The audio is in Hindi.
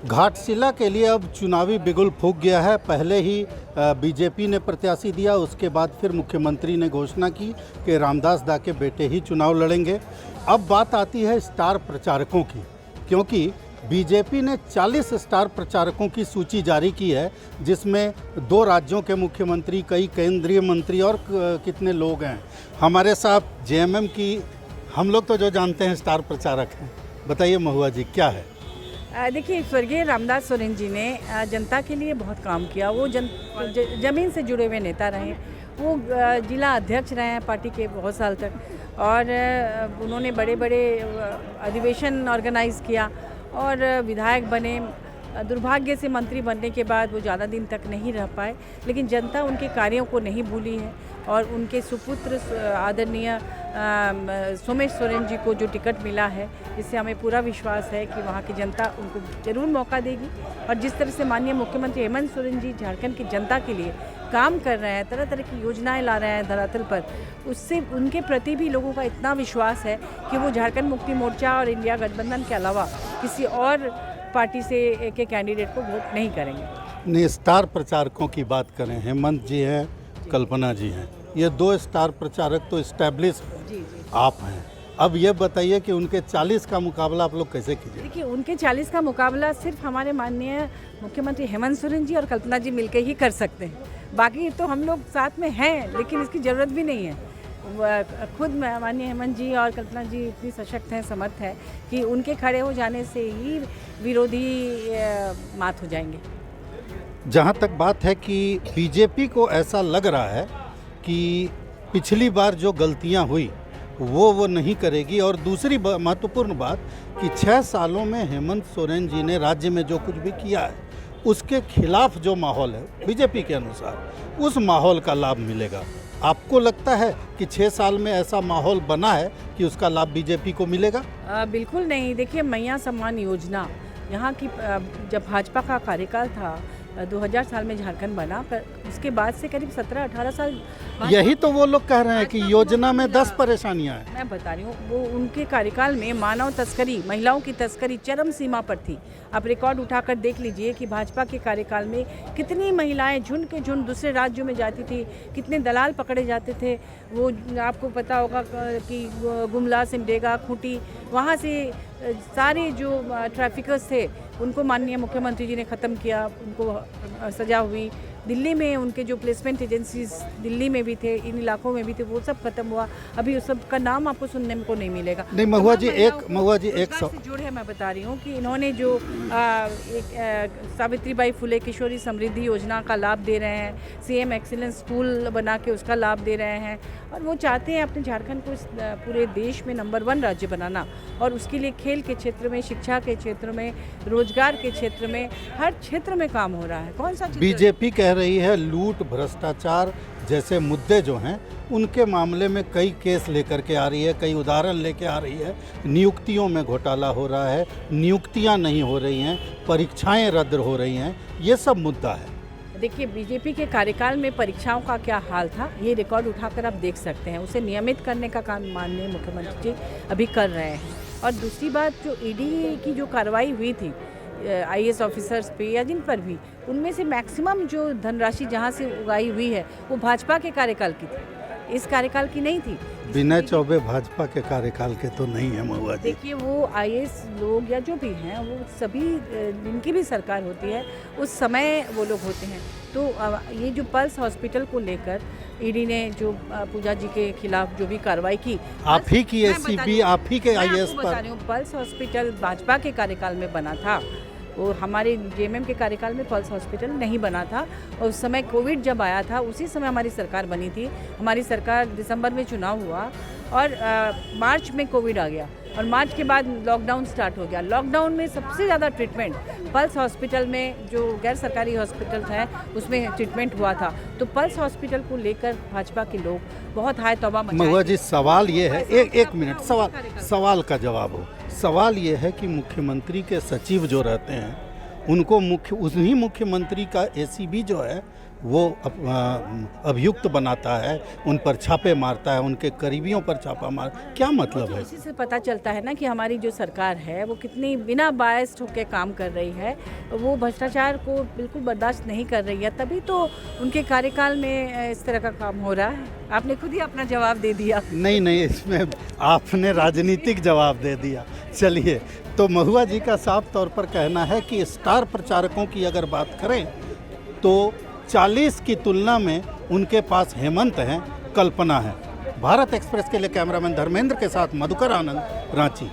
घाटशिला के लिए अब चुनावी बिगुल फूंक गया है। पहले ही बीजेपी ने प्रत्याशी दिया, उसके बाद फिर मुख्यमंत्री ने घोषणा की कि रामदास दा के बेटे ही चुनाव लड़ेंगे। अब बात आती है स्टार प्रचारकों की, क्योंकि बीजेपी ने 40 स्टार प्रचारकों की सूची जारी की है, जिसमें 2 राज्यों के मुख्यमंत्री, कई केंद्रीय मंत्री और कितने लोग हैं। हमारे साथ जेएमएम की हम लोग तो जो जानते हैं स्टार प्रचारक हैं। बताइए महुआ जी, क्या है? देखिए, स्वर्गीय रामदास सोरेन जी ने जनता के लिए बहुत काम किया। वो ज़मीन से जुड़े हुए नेता रहे। वो जिला अध्यक्ष रहे हैं पार्टी के बहुत साल तक, और उन्होंने बड़े बड़े अधिवेशन ऑर्गेनाइज़ किया और विधायक बने। दुर्भाग्य से मंत्री बनने के बाद वो ज़्यादा दिन तक नहीं रह पाए, लेकिन जनता उनके कार्यों को नहीं भूली है और उनके सुपुत्र आदरणीय सोमेश सोरेन जी को जो टिकट मिला है, इससे हमें पूरा विश्वास है कि वहाँ की जनता उनको ज़रूर मौका देगी। और जिस तरह से माननीय मुख्यमंत्री हेमंत सोरेन जी झारखंड की जनता के लिए काम कर रहे हैं, तरह तरह की योजनाएं ला रहे हैं धरातल पर, उससे उनके प्रति भी लोगों का इतना विश्वास है कि वो झारखंड मुक्ति मोर्चा और इंडिया गठबंधन के अलावा किसी और पार्टी से के कैंडिडेट को वोट नहीं करेंगे। नहीं, स्टार प्रचारकों की बात करें, हेमंत जी हैं, कल्पना जी हैं, ये 2 स्टार प्रचारक तो इस्टेब्लिश आप हैं। अब ये बताइए कि उनके 40 का मुकाबला आप लोग कैसे कीजिए? देखिए, उनके 40 का मुकाबला सिर्फ हमारे माननीय मुख्यमंत्री हेमंत सोरेन जी और कल्पना जी मिलकर ही कर सकते हैं। बाकी तो हम लोग साथ में हैं, लेकिन इसकी ज़रूरत भी नहीं है। खुद माननीय हेमंत जी और कल्पना जी इतनी सशक्त हैं, समर्थ है कि उनके खड़े हो जाने से ही विरोधी मात हो जाएंगे। जहाँ तक बात है कि बीजेपी को ऐसा लग रहा है कि पिछली बार जो गलतियाँ हुई वो नहीं करेगी, और दूसरी महत्वपूर्ण बात कि 6 सालों में हेमंत सोरेन जी ने राज्य में जो कुछ भी किया है उसके खिलाफ जो माहौल है बीजेपी के अनुसार, उस माहौल का लाभ मिलेगा। आपको लगता है कि 6 साल में ऐसा माहौल बना है कि उसका लाभ बीजेपी को मिलेगा? बिल्कुल नहीं। देखिए, मैया सम्मान योजना यहाँ की जब भाजपा का कार्यकाल था 2000 साल में झारखंड बना, पर उसके बाद से करीब 17-18 साल यही तो वो लोग कह रहे हैं कि योजना में 10 परेशानियां हैं। मैं बता रही हूँ, वो उनके कार्यकाल में मानव तस्करी, महिलाओं की तस्करी चरम सीमा पर थी। आप रिकॉर्ड उठाकर देख लीजिए कि भाजपा के कार्यकाल में कितनी महिलाएं झुंड के झुंड दूसरे राज्यों में जाती थी, कितने दलाल पकड़े जाते थे। वो आपको पता होगा कि गुमला, सिमडेगा, खूंटी, वहाँ से सारे जो ट्रैफिकर्स थे उनको माननीय मुख्यमंत्री जी ने ख़त्म किया, उनको सजा हुई। दिल्ली में उनके जो प्लेसमेंट एजेंसीज दिल्ली में भी थे, इन इलाकों में भी थे, वो सब खत्म हुआ। अभी उस सब का नाम आपको सुनने को नहीं मिलेगा। नहीं महुआ जी, एक जुड़े मैं बता रही हूँ कि इन्होंने जो सावित्रीबाई फुले किशोरी समृद्धि योजना का लाभ दे रहे हैं, सीएम एक्सीलेंस स्कूल बना के उसका लाभ दे रहे हैं, और वो चाहते हैं अपने झारखंड को पूरे देश में नंबर 1 राज्य बनाना। और उसके लिए खेल के क्षेत्र में, शिक्षा के क्षेत्र में, रोजगार के क्षेत्र में, हर क्षेत्र में काम हो रहा है। कौन सा बीजेपी कह रही है लूट, भ्रष्टाचार जैसे मुद्दे जो हैं उनके मामले में कई केस लेकर के आ रही है, कई उदाहरण लेके आ रही है। नियुक्तियों में घोटाला हो रहा है, नियुक्तियां नहीं हो रही हैं, परीक्षाएं रद्द हो रही हैं, ये सब मुद्दा है। देखिए, बीजेपी के कार्यकाल में परीक्षाओं का क्या हाल था, ये रिकॉर्ड उठाकर आप देख सकते हैं। उसे नियमित करने का काम माननीय मुख्यमंत्री जी अभी कर रहे हैं। और दूसरी बात, जो ईडी की जो कार्रवाई हुई थी आईएएस ऑफिसर्स पे या जिन पर भी, उनमें से मैक्सिमम जो धनराशि जहाँ से उगाई हुई है वो भाजपा के कार्यकाल की थी, इस कार्यकाल की नहीं थी। विनय चौबे भाजपा के कार्यकाल के तो नहीं है महुआ जी। देखिए, वो आईएएस लोग या जो भी हैं, वो सभी जिनकी भी सरकार होती है उस समय वो लोग होते हैं। तो ये जो पल्स हॉस्पिटल को लेकर ईडी ने जो पूजा जी के खिलाफ जो भी कार्रवाई की, आप ही की एसीबी, आप ही के आईएएस पर। बता रही हूँ, पल्स हॉस्पिटल भाजपा के कार्यकाल में बना था, वो हमारे जेएमएम के कार्यकाल में पल्स हॉस्पिटल नहीं बना था। और उस समय कोविड जब आया था, उसी समय हमारी सरकार बनी थी। हमारी सरकार दिसंबर में चुनाव हुआ और मार्च में कोविड आ गया, और मार्च के बाद लॉकडाउन स्टार्ट हो गया। लॉकडाउन में सबसे ज़्यादा ट्रीटमेंट पल्स हॉस्पिटल में, जो गैर सरकारी हॉस्पिटल है उसमें ट्रीटमेंट हुआ था। तो पल्स हॉस्पिटल को लेकर भाजपा के लोग बहुत हाय तौबा मचाए। महुआ जी, सवाल ये है, एक मिनट, सवाल का जवाब हो। सवाल ये है कि मुख्यमंत्री के सचिव जो रहते हैं उनको उन्हीं मुख्यमंत्री का एसीबी जो है वो अभियुक्त बनाता है, उन पर छापे मारता है, उनके करीबियों पर छापा मार, क्या मतलब है? इसी से पता चलता है ना कि हमारी जो सरकार है वो कितनी बिना बायस्ड होकर काम कर रही है। वो भ्रष्टाचार को बिल्कुल बर्दाश्त नहीं कर रही है, तभी तो उनके कार्यकाल में इस तरह का काम हो रहा है। आपने खुद ही अपना जवाब दे दिया। नहीं, इसमें आपने राजनीतिक जवाब दे दिया। चलिए, तो महुआ जी का साफ तौर पर कहना है कि स्टार प्रचारकों की अगर बात करें तो 40 की तुलना में उनके पास हेमंत हैं, कल्पना है। भारत एक्सप्रेस के लिए कैमरामैन धर्मेंद्र के साथ मधुकर आनंद, रांची।